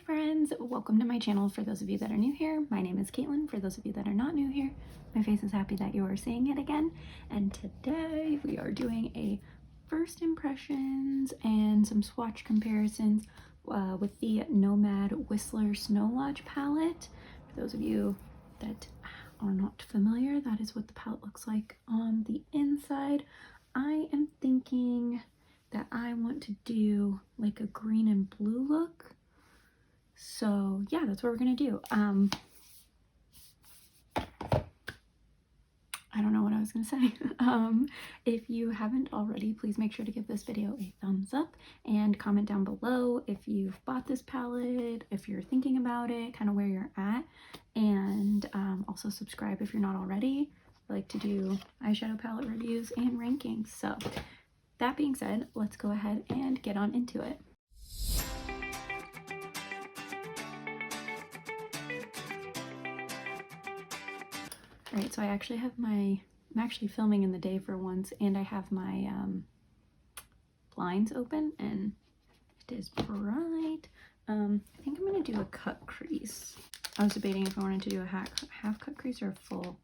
friends, welcome to my channel. For those of you that are new here, my name is Caitlin. For those of you that are not new here, my face is happy that you are seeing it again. And today we are doing a first impressions and some swatch comparisons with the Nomad Whistler Snow Lodge palette. For those of you that are not familiar, that is what the palette looks like on the inside. I am thinking that I want to do like a green and blue look. So yeah, that's what we're gonna do. I don't know what I was gonna say. If you haven't already, please make sure to give this video a thumbs up and comment down below if you've bought this palette, if you're thinking about it, kind of where you're at, and also subscribe if you're not already. I like to do eyeshadow palette reviews and rankings. So that being said, let's go ahead and get on into it. Alright, so I actually have I'm actually filming in the day for once, and I have my blinds open, and it is bright. I think I'm going to do a cut crease. I was debating if I wanted to do a half cut crease or a full.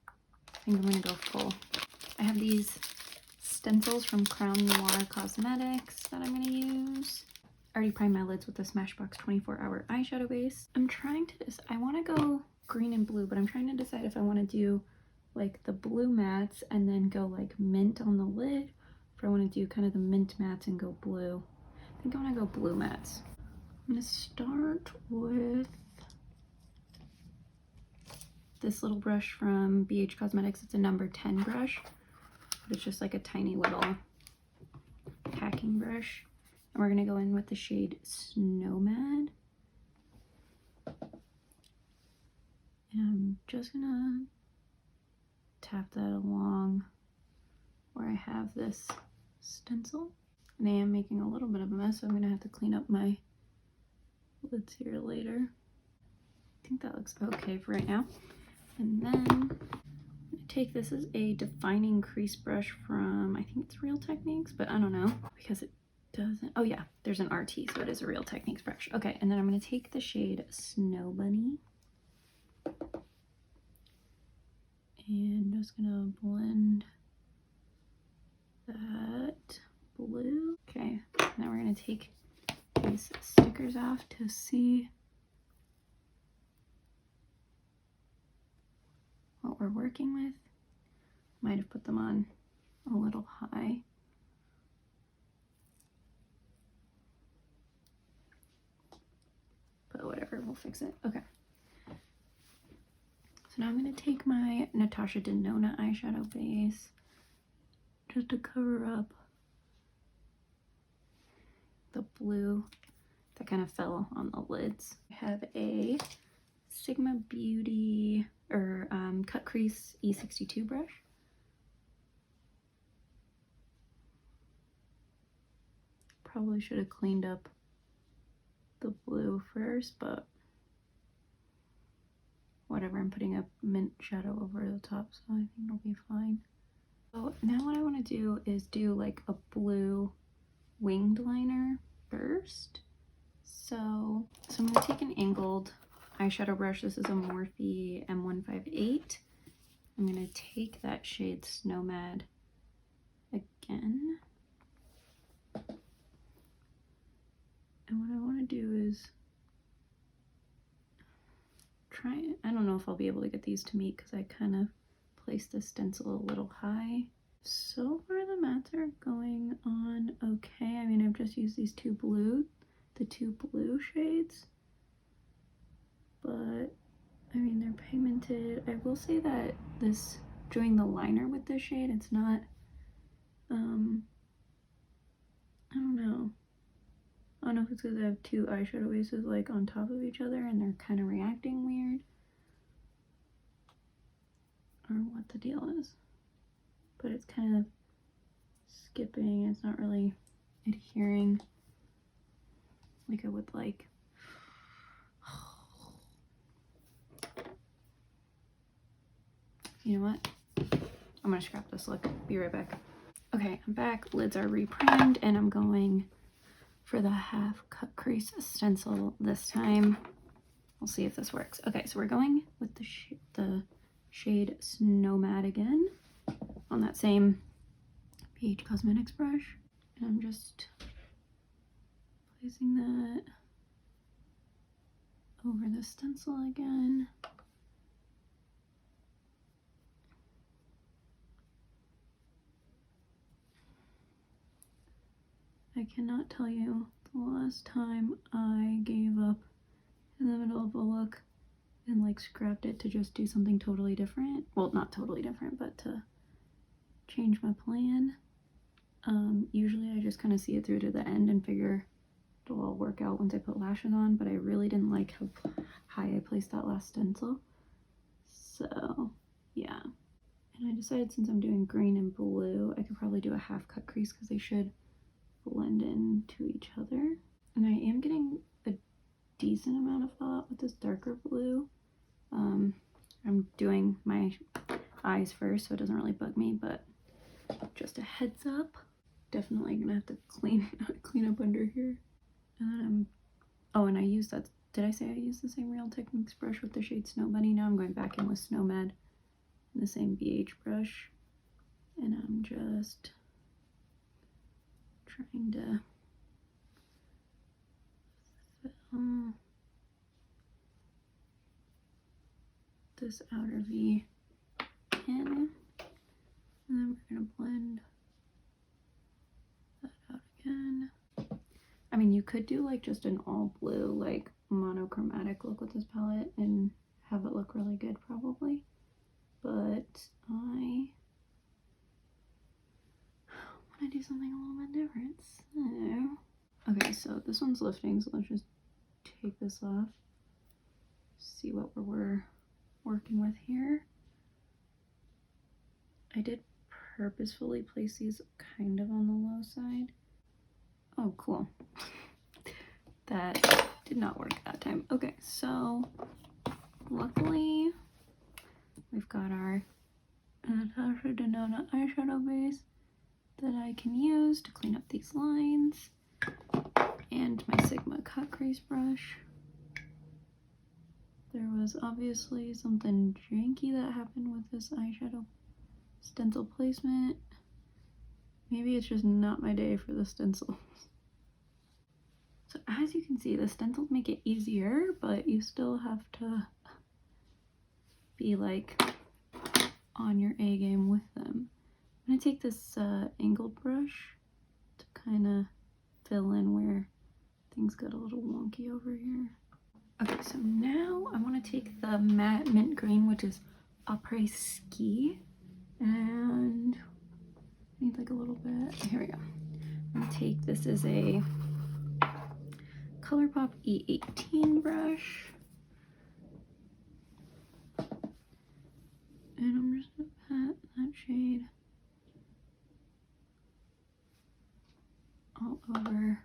I think I'm going to go full. I have these stencils from Crown Noir Cosmetics that I'm going to use. I already primed my lids with the Smashbox 24-hour eyeshadow base. I'm trying to I want to go green and blue, but I'm trying to decide if I want to do like the blue mattes and then go like mint on the lid, or if I want to do kind of the mint mattes and go blue. I think I want to go blue mattes. I'm going to start with this little brush from BH Cosmetics. It's a number 10 brush, but it's just like a tiny little packing brush. And we're going to go in with the shade Nomad. And I'm just gonna tap that along where I have this stencil. And I am making a little bit of a mess, so I'm gonna have to clean up my lids here later. I think that looks okay for right now. And then I'm gonna take this as a defining crease brush from, I think it's Real Techniques, but I don't know because it doesn't, oh yeah, there's an RT, so it is a Real Techniques brush. Okay, and then I'm gonna take the shade Snow Bunny. And just gonna blend that blue. Okay, now we're gonna take these stickers off to see what we're working with. Might have put them on a little high. But whatever, we'll fix it. Okay. So now I'm going to take my Natasha Denona eyeshadow base just to cover up the blue that kind of fell on the lids. I have a Sigma Beauty or Cut Crease E62 brush. Probably should have cleaned up the blue first, but whatever, I'm putting a mint shadow over the top, so I think it'll be fine. So now what I want to do is do like a blue winged liner first. So I'm going to take an angled eyeshadow brush. This is a Morphe M158. I'm going to take that shade Snowmad again. And what I want to do is I don't know if I'll be able to get these to meet because I kind of placed the stencil a little high. So far the mattes are going on okay. I mean, I've just used these two blue shades, but I mean, they're pigmented. I will say that this, doing the liner with this shade, it's not, I don't know. I don't know if it's because I have two eyeshadow bases like on top of each other and they're kind of reacting weird, or what the deal is. But it's kind of skipping. It's not really adhering like I would like. You know what? I'm gonna scrap this look. Be right back. Okay, I'm back. Lids are re-primed, and I'm going for the half cut crease stencil this time. We'll see if this works. Okay, so we're going with the shade Nomad again on that same BH Cosmetics brush. And I'm just placing that over the stencil again. I cannot tell you the last time I gave up in the middle of a look and like scrapped it to just do something totally different. Well, not totally different, but to change my plan. Usually I just kind of see it through to the end and figure it'll all work out once I put lashes on, but I really didn't like how high I placed that last stencil. So yeah. And I decided since I'm doing green and blue, I could probably do a half cut crease because they should blend into each other. And I am getting a decent amount of thought with this darker blue. I'm doing my eyes first so it doesn't really bug me, but just a heads up. Definitely gonna have to clean up under here. And then oh, and I used that, did I say I used the same Real Techniques brush with the shade Snow Bunny? Now I'm going back in with Nomad and the same BH brush, and I'm just trying to fill this outer V in, and then we're gonna blend that out again. I mean, you could do like just an all blue, like monochromatic look with this palette and have it look really good probably, but I want to do something a little bit different. So, okay, so this one's lifting, so let's just take this off, see what we're working with here. I did purposefully place these kind of on the low side. Oh, cool. That did not work that time. Okay, so luckily we've got our Natasha Denona eyeshadow base that I can use to clean up these lines, and my Sigma cut crease brush. There was obviously something janky that happened with this eyeshadow stencil placement. Maybe it's just not my day for the stencils. So as you can see, the stencils make it easier, but you still have to be like on your A game with them. I'm gonna take this angled brush to kind of fill in where things got a little wonky over here. Okay, so now I want to take the matte mint green, which is Après Ski, and I need like a little bit. Here we go. I'm gonna take, this is a ColourPop E18 brush, and I'm just gonna pat that shade all over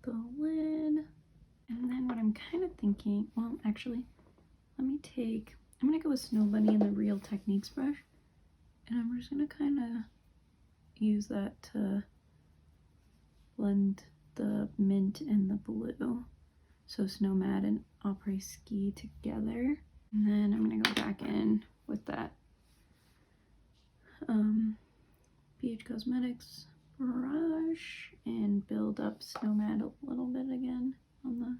the lid. And then what I'm kind of thinking, well, actually, let me take, I'm gonna go with Snow Bunny and the Real Techniques brush, and I'm just gonna kind of use that to blend the mint and the blue. So Nomad and Après Ski together. And then I'm gonna go back in with that BH Cosmetics brush and build up Nomad a little bit again on the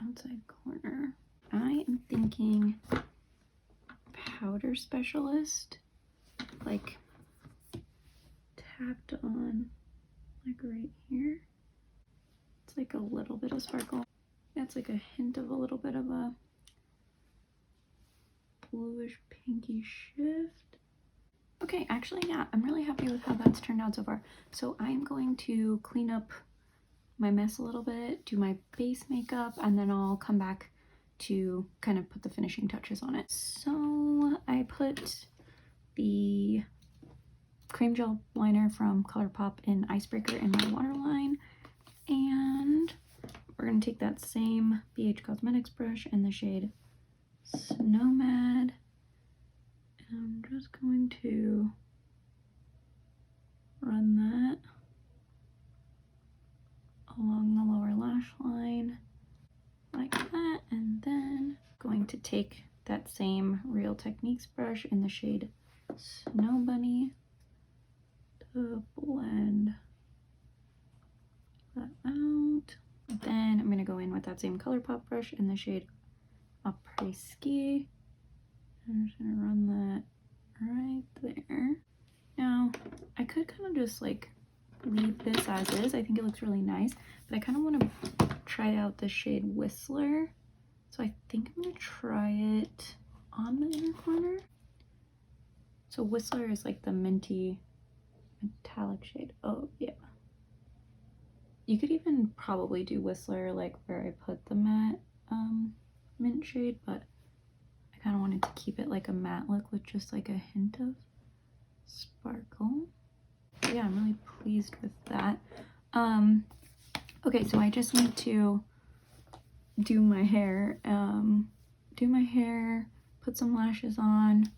outside corner. I am thinking Powder Specialist, like tapped on like right here. It's like a little bit of sparkle. That's like a hint of a little bit of a bluish pinky shift. Okay, actually, yeah, I'm really happy with how that's turned out so far. So I'm going to clean up my mess a little bit, do my base makeup, and then I'll come back to kind of put the finishing touches on it. So I put the cream gel liner from ColourPop in Icebreaker in my waterline, and we're going to take that same BH Cosmetics brush in the shade Nomad, and I'm just going to run that along the lower lash line like that, and then going to take that same Real Techniques brush in the shade Snow Bunny to blend that out. Then I'm going to go in with that same ColourPop brush in the shade Après Ski. I'm just going to run that right there. Now, I could kind of just like leave this as is. I think it looks really nice, but I kind of want to try out the shade Whistler. So I think I'm going to try it on the inner corner. So Whistler is like the minty metallic shade. Oh, yeah. You could even probably do Whistler like where I put the matte mint shade, but I kind of wanted to keep it like a matte look with just like a hint of sparkle. So yeah, I'm really pleased with that. Okay, so I just need to do my hair, put some lashes on,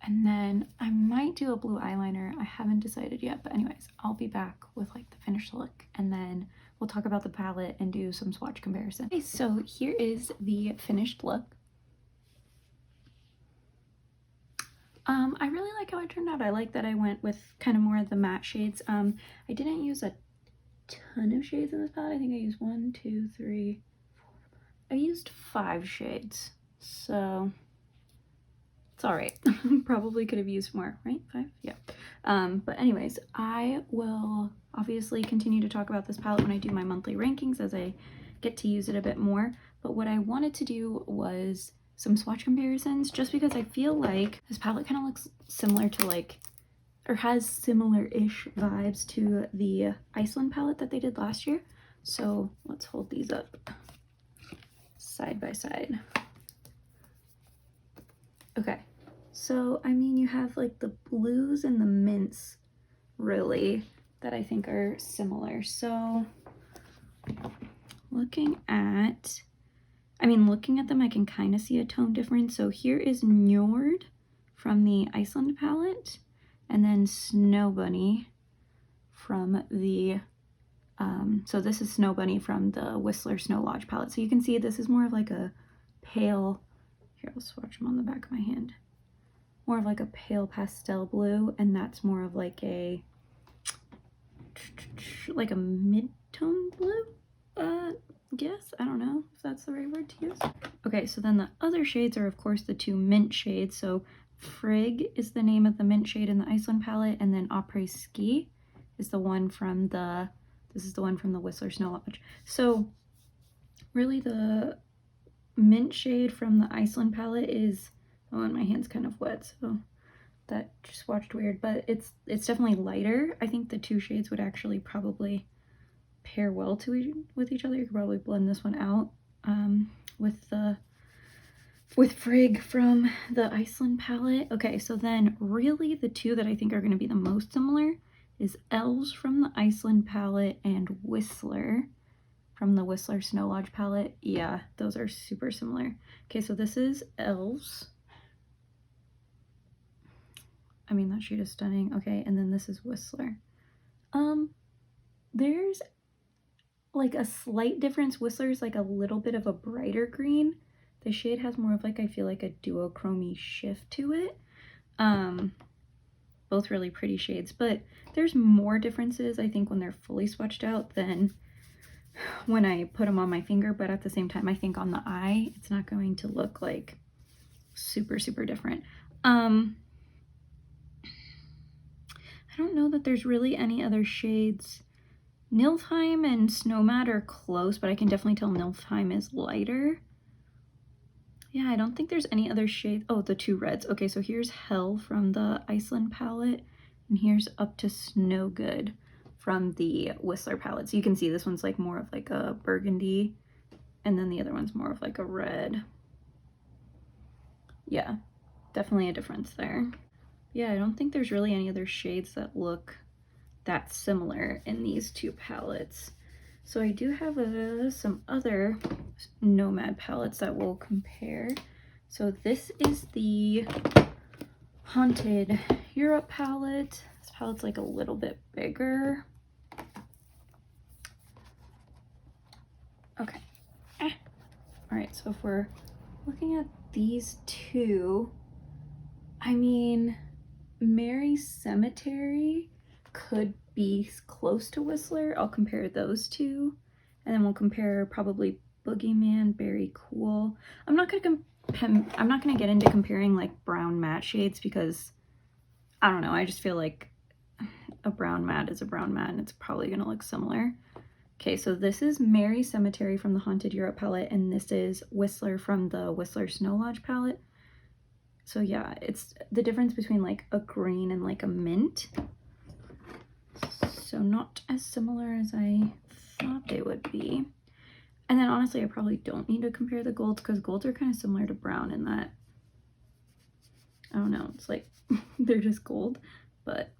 and then I might do a blue eyeliner. I haven't decided yet, but anyways, I'll be back with like the finished look, and then we'll talk about the palette and do some swatch comparison. Okay, so here is the finished look. I really like how it turned out. I like that I went with kind of more of the matte shades. I didn't use a ton of shades in this palette. I think I used 1, 2, 3, 4. I used 5 shades, so it's all right. Probably could have used more, right? 5? Yeah. But anyways, I will obviously continue to talk about this palette when I do my monthly rankings as I get to use it a bit more. But what I wanted to do was some swatch comparisons, just because I feel like this palette kind of looks similar to like, or has similar-ish vibes to the Iceland palette that they did last year. So let's hold these up side by side. Okay, so I mean, you have like the blues and the mints really that I think are similar. So looking at them, I can kind of see a tone difference. So here is Njord from the Iceland palette, and then Snow Bunny from the, so this is Snow Bunny from the Whistler Snow Lodge palette. So you can see this is more of like a pale, here I'll swatch them on the back of my hand, more of like a pale pastel blue, and that's more of like a mid-tone blue, guess, I don't know if that's the right word to use. Okay, so then the other shades are of course the 2 mint shades. So Frigg is the name of the mint shade in the Iceland palette, and then Après Ski is the one from the, this is the one from the Whistler Snow Lodge. So really the mint shade from the Iceland palette is, oh, and my hand's kind of wet, so that just swatched weird, but it's definitely lighter. I think the 2 shades would actually probably pair well with each other. You could probably blend this one out with Frigg from the Iceland palette. Okay, so then really the 2 that I think are going to be the most similar is Elves from the Iceland palette and Whistler from the Whistler Snow Lodge palette. Yeah, those are super similar. Okay, so this is Elves. I mean, that shade is stunning. Okay, and then this is Whistler. There's like a slight difference. Whistler is like a little bit of a brighter green. The shade has more of like, I feel like a duochrome shift to it. Both really pretty shades, but there's more differences I think when they're fully swatched out than when I put them on my finger. But at the same time, I think on the eye it's not going to look like super different. I don't know that there's really any other shades. Nilfheim and Nomad are close, but I can definitely tell Nilfheim is lighter. Yeah, I don't think there's any other shades. Oh, the 2 reds. Okay, so here's Hell from the Iceland palette, and here's Up to Snow Good from the Whistler palette. So you can see this one's like more of like a burgundy, and then the other one's more of like a red. Yeah, definitely a difference there. Yeah, I don't think there's really any other shades that look that similar in these 2 palettes. So I do have some other Nomad palettes that we'll compare. So this is the Haunted Europe palette. This palette's like a little bit bigger. Okay. All right, so if we're looking at these two, I mean, Mary Cemetery could be close to Whistler. I'll compare those two, and then we'll compare probably Boogeyman, Berry Cool. I'm not gonna get into comparing like brown matte shades because I don't know. I just feel like a brown matte is a brown matte, and it's probably gonna look similar. Okay, so this is Mary Cemetery from the Haunted Europe palette, and this is Whistler from the Whistler Snow Lodge palette. So yeah, it's the difference between like a green and like a mint. So not as similar as I thought they would be. And then honestly, I probably don't need to compare the golds because golds are kind of similar to brown in that, I don't know, it's like they're just gold, but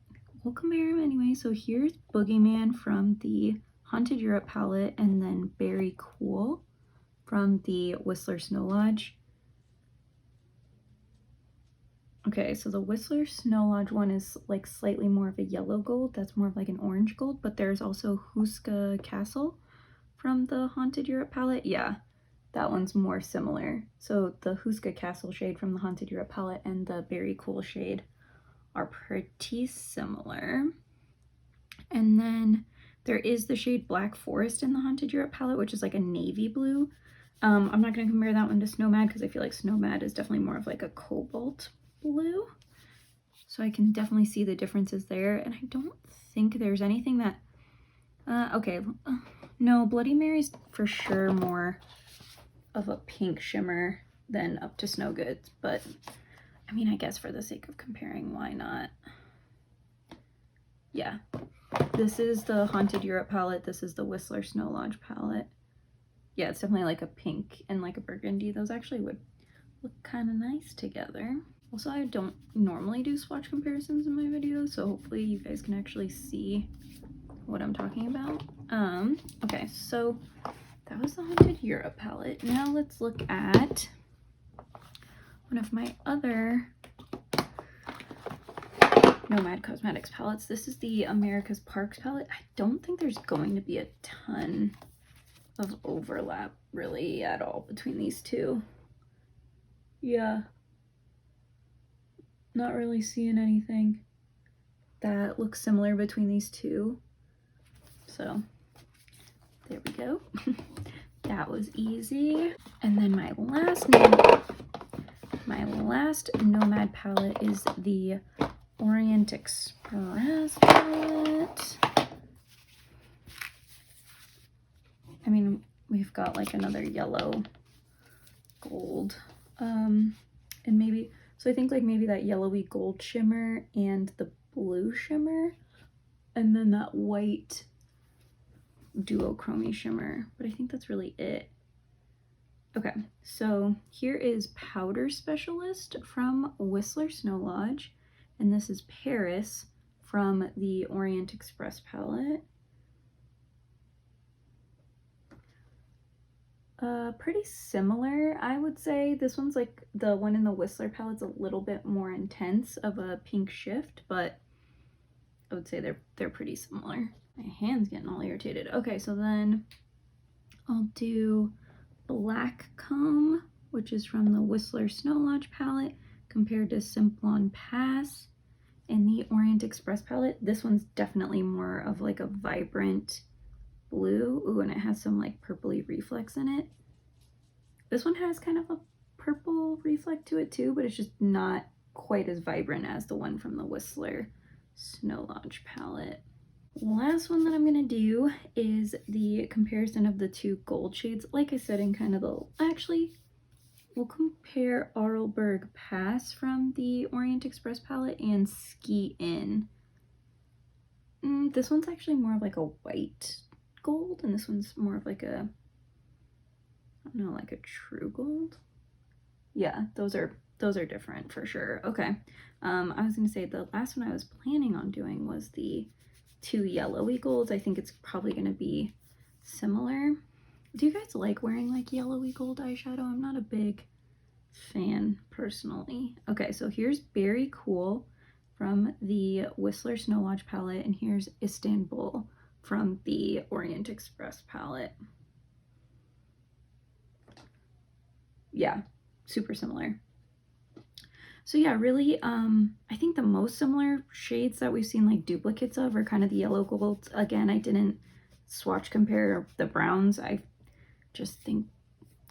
we'll compare them anyway. So here's Boogeyman from the Haunted Europe palette, and then Berry Cool from the Whistler Snow Lodge. Okay, so the Whistler Snow Lodge one is like slightly more of a yellow gold. That's more of like an orange gold, but there's also Huska Castle from the Haunted Europe palette. Yeah, that one's more similar. So the Huska Castle shade from the Haunted Europe palette and the Berry Cool shade are pretty similar. And then there is the shade Black Forest in the Haunted Europe palette, which is like a navy blue. I'm not going to compare that one to Nomad because I feel like Nomad is definitely more of like a cobalt blue. So I can definitely see the differences there. And I don't think there's anything that... okay, no, Bloody Mary's for sure more of a pink shimmer than Up to Snow Goods. But, I mean, I guess for the sake of comparing, why not? Yeah. This is the Haunted Europe palette. This is the Whistler Snow Lodge palette. Yeah, it's definitely like a pink and like a burgundy. Those actually would look kind of nice together. Also, I don't normally do swatch comparisons in my videos, so hopefully you guys can actually see what I'm talking about. Okay, so that was the Haunted Europe palette. Now let's look at one of my other Nomad Cosmetics palettes. This is the America's Parks palette. I don't think there's going to be a ton of overlap really at all between these two. Yeah. Not really seeing anything that looks similar between these two. So there we go. That was easy. And then my last Nomad palette is the Orient Express palette. I mean, we've got like another yellow gold. And maybe, so I think like maybe that yellowy gold shimmer and the blue shimmer, and then that white duochrome shimmer, but I think that's really it. Okay, so here is Powder Specialist from Whistler Snow Lodge, and this is Paris from the Orient Express palette. Pretty similar, I would say. This one's like the one in the Whistler palette's a little bit more intense of a pink shift, but I would say they're pretty similar. My hand's getting all irritated. Okay, so then I'll do Black Comb, which is from the Whistler Snow Lodge palette, compared to Simplon Pass in the Orient Express palette. This one's definitely more of like a vibrant blue. Ooh, and it has some like purpley reflex in it. This one has kind of a purple reflect to it too, but it's just not quite as vibrant as the one from the Whistler Snow Lodge palette. Last one that I'm gonna do is the comparison of the two gold shades. Like I said, in kind of the, actually, we'll compare Arlberg Pass from the Orient Express palette and Ski In. This one's actually more of like a white gold, and this one's more of like a, I don't know, like a true gold. Yeah, those are different for sure. Okay, I was gonna say the last one I was planning on doing was the two yellowy golds. I think it's probably gonna be similar. Do you guys like wearing like yellowy gold eyeshadow? I'm not a big fan personally. Okay, so here's Berry Cool from the Whistler Snow Lodge palette, and here's Istanbul from the Orient Express palette. Yeah, super similar. So yeah, really, I think the most similar shades that we've seen like duplicates of are kind of the yellow golds. Again, I didn't swatch compare the browns. I just think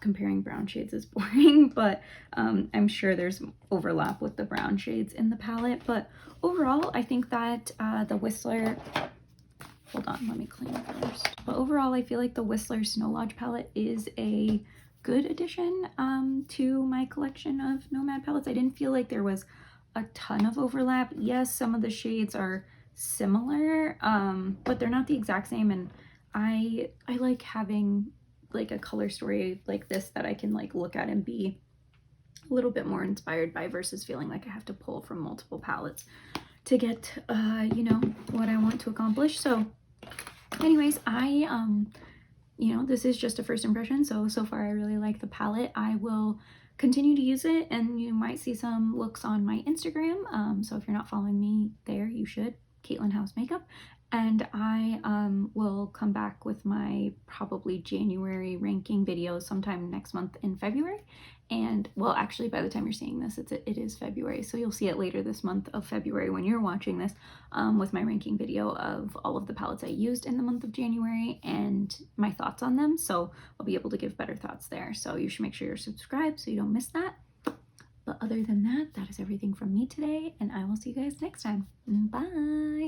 comparing brown shades is boring, but I'm sure there's overlap with the brown shades in the palette. But overall, I think that the Whistler, hold on, let me clean first. But overall, I feel like the Whistler Snow Lodge palette is a good addition to my collection of Nomad palettes. I didn't feel like there was a ton of overlap. Yes, some of the shades are similar, but they're not the exact same, and I like having like a color story like this that I can like look at and be a little bit more inspired by, versus feeling like I have to pull from multiple palettes to get you know, what I want to accomplish. So anyways, you know, this is just a first impression, so far I really like the palette. I will continue to use it, and you might see some looks on my Instagram, so if you're not following me there, you should, katelynhousemakeup. And I will come back with my probably January ranking video sometime next month in February. And well, actually, by the time you're seeing this, it is February, so you'll see it later this month of February when you're watching this, with my ranking video of all of the palettes I used in the month of January and my thoughts on them. So I'll be able to give better thoughts there. So you should make sure you're subscribed so you don't miss that. But other than that, that is everything from me today, and I will see you guys next time. Bye!